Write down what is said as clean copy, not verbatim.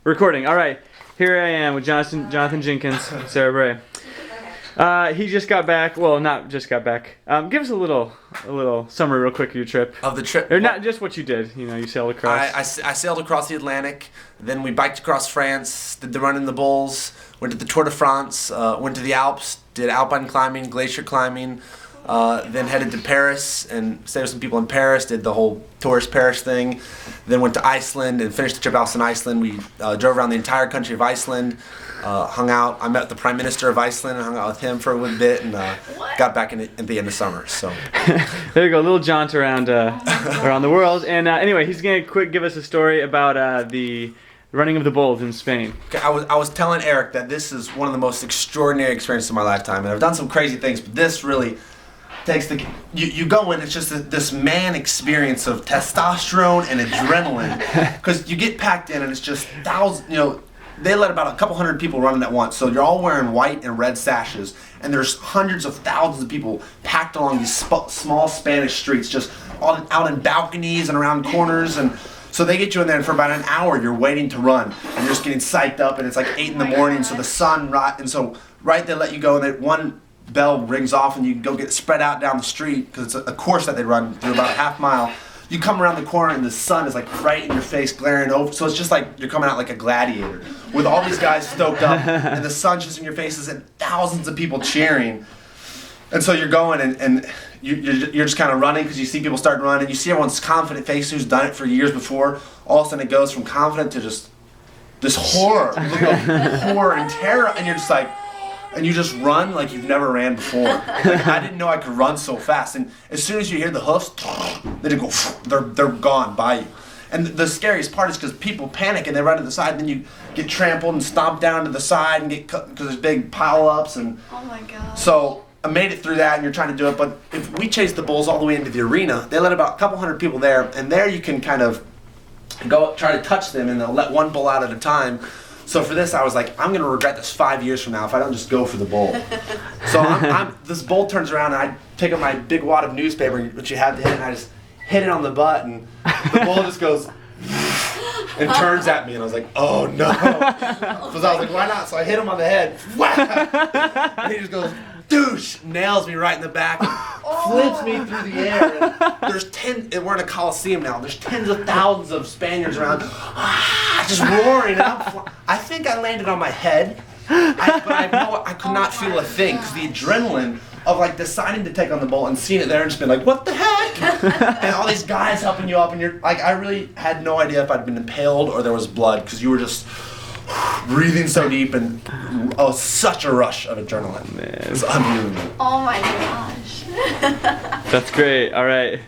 Recording. All right. Here I am with Jonathan Jenkins, Sarah Bray. He just got back. Well, not just got back. Give us a little summary real quick of your trip. Of the trip? Or not just what you did. You know, you sailed across. I sailed across the Atlantic. Then we biked across France, did the run in the Bulls, went to the Tour de France, went to the Alps, did alpine climbing, glacier climbing, then headed to Paris and stayed with some people in Paris, did the whole tourist Paris thing. Then went to Iceland and finished the trip out in Iceland. We drove around the entire country of Iceland, hung out. I met the Prime Minister of Iceland and hung out with him for a little bit, and got back at the end of summer. So there you go, a little jaunt around around the world. And anyway, he's gonna give us a story about the running of the Bulls in Spain. Okay, I was telling Eric that this is one of the most extraordinary experiences of my lifetime, and I've done some crazy things, but this really takes the you go in. It's just this man experience of testosterone and adrenaline, because you get packed in and it's just thousands. You know, they let about a couple hundred people running at once, so you're all wearing white and red sashes, and there's hundreds of thousands of people packed along these small Spanish streets, just out in balconies and around corners. And so they get you in there, and for about an hour you're waiting to run, and you're just getting psyched up, and it's like 8 in the morning, so the sun and so they let you go, and then one bell rings off and you go get spread out down the street, because it's a course that they run through about a half mile. You come around the corner and the sun is like right in your face, glaring over, so it's just like you're coming out like a gladiator with all these guys stoked up and the sun's just in your faces and thousands of people cheering. And so you're going and you're just kind of running, because you see people start running, you see everyone's confident face who's done it for years before. All of a sudden it goes from confident to just this horror, horror and terror, and you're just like, and you just run like you've never ran before. Like, I didn't know I could run so fast. And as soon as you hear the hoofs, they go, they're gone by you. And the scariest part is because people panic and they run to the side, and then you get trampled and stomped down to the side and get cut, because there's big pile-ups. And oh my God. So I made it through that, and you're trying to do it. But if we chase the Bulls all the way into the arena, they let about a couple hundred people there, and there you can kind of go try to touch them, and they'll let one bull out at a time. So for this, I was like, I'm going to regret this 5 years from now if I don't just go for the bull. So this bull turns around, and I take up my big wad of newspaper, which you had to hit, and I just hit it on the butt, and the bull just goes and turns at me, and I was like, oh no. Because I was like, why not? So I hit him on the head, and he just goes, douche, nails me right in the back, and flips me through the air. And we're in a coliseum now. There's tens of thousands of Spaniards around, just roaring. And I think I landed on my head, but I could not feel a thing, because the adrenaline of like deciding to take on the bull and seeing it there and just being like, what the heck? And all these guys helping you up, and you're like, I really had no idea if I'd been impaled or there was blood, because you were just breathing so deep, and such a rush of adrenaline. Man. It was unbelievable. Oh my gosh. That's great. All right.